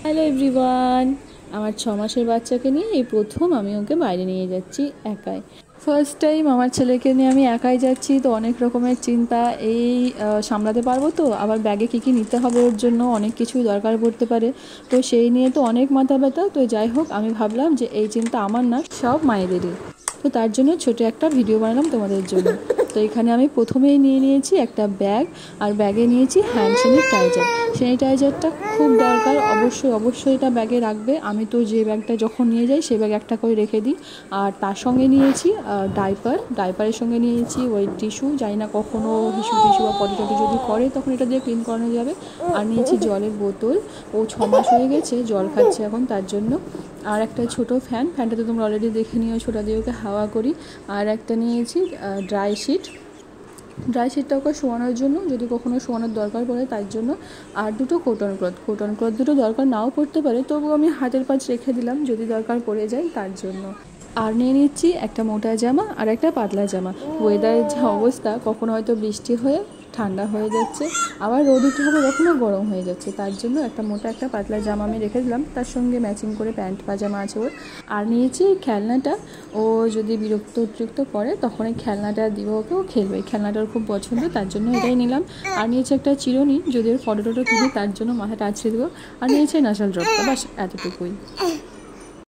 Hello everyone, আমার 6 মাসের বাচ্চাকে নিয়ে এই প্রথম আমি ওকে বাইরে নিয়ে যাচ্ছি একাই। ফার্স্ট টাইম আমার ছেলেকে নিয়ে আমি একাই যাচ্ছি, তো অনেক রকমের চিন্তা। সামলাতে পারবো তো, আবার ব্যাগে কী কী নিতে হবে, ওর জন্য অনেক কিছুই দরকার পড়তে পারে, তো সেই নিয়ে তো অনেক মাথা ব্যথা। তো যাই হোক, আমি ভাবলাম যে এই চিন্তা আমার না, সব মায়েদেরই। তো তার জন্য ছোটো একটা ভিডিও বানালাম তোমাদের জন্য। তো এখানে আমি প্রথমেই নিয়ে নিয়েছি একটা ব্যাগ, আর ব্যাগে নিয়েছি হ্যান্ড স্যানিটাইজার। স্যানিটাইজারটা খুব দরকার, অবশ্যই এটা ব্যাগে রাখবে। আমি তো যে ব্যাগটা যখন নিয়ে যাই সেই ব্যাগে একটা করে রেখে দিই। আর তার সঙ্গে নিয়েছি ডাইপারের সঙ্গে নিয়েছি ওই টিস্যু, জানি না কখনও টিস্যু বা পটি টটি যদি করে তখন এটা দিয়ে ক্লিন করানো যাবে। আর নিয়েছি জলের বোতল, ও 6 মাস হয়ে গেছে, জল খাচ্ছে এখন, তার জন্য। আর একটা ছোটো ফ্যানটা তো তোমরা অলরেডি দেখে নিও, ছোটা দিয়ে ওকে হাওয়া করি। আর একটা নিয়েছি ড্রাই শিটটা ওকে শোয়ানোর জন্য, যদি কখনো শোয়ানোর দরকার পড়ে তার জন্য। আর দুটো কটন ক্লথ দুটো দরকার নাও পড়তে পারে, তবুও আমি হাতের পাঁচ রেখে দিলাম যদি দরকার পড়ে যায় তার জন্য। আর নিয়ে নিচ্ছি একটা মোটা জামা আর একটা পাতলা জামা। ওয়েদারের যে অবস্থা, কখনো হয়তো বৃষ্টি হয়ে ঠান্ডা হয়ে যাচ্ছে, আবার রোদ উঠে হবে, কখনো গরম হয়ে যাচ্ছে, তার জন্য একটা মোটা একটা পাতলা জামা আমি রেখে দিলাম। তার সঙ্গে ম্যাচিং করে প্যান্ট পাজামা আছে ওর। আর নিয়েছি খেলনাটা, ও যদি অতিরিক্ত করে তখন এই খেলনাটা দিব ওকে, ও খেলবে। খেলনাটা ওর খুব পছন্দ, তার জন্য এটাই নিলাম। আর নিয়েছি একটা চিরুনি, যদি ওর ফটো তুলি তার জন্য মাথাটা আছড়ে দেবো। আর নিয়েছি নাসাল ড্রপটা, বাস এতটুকুই।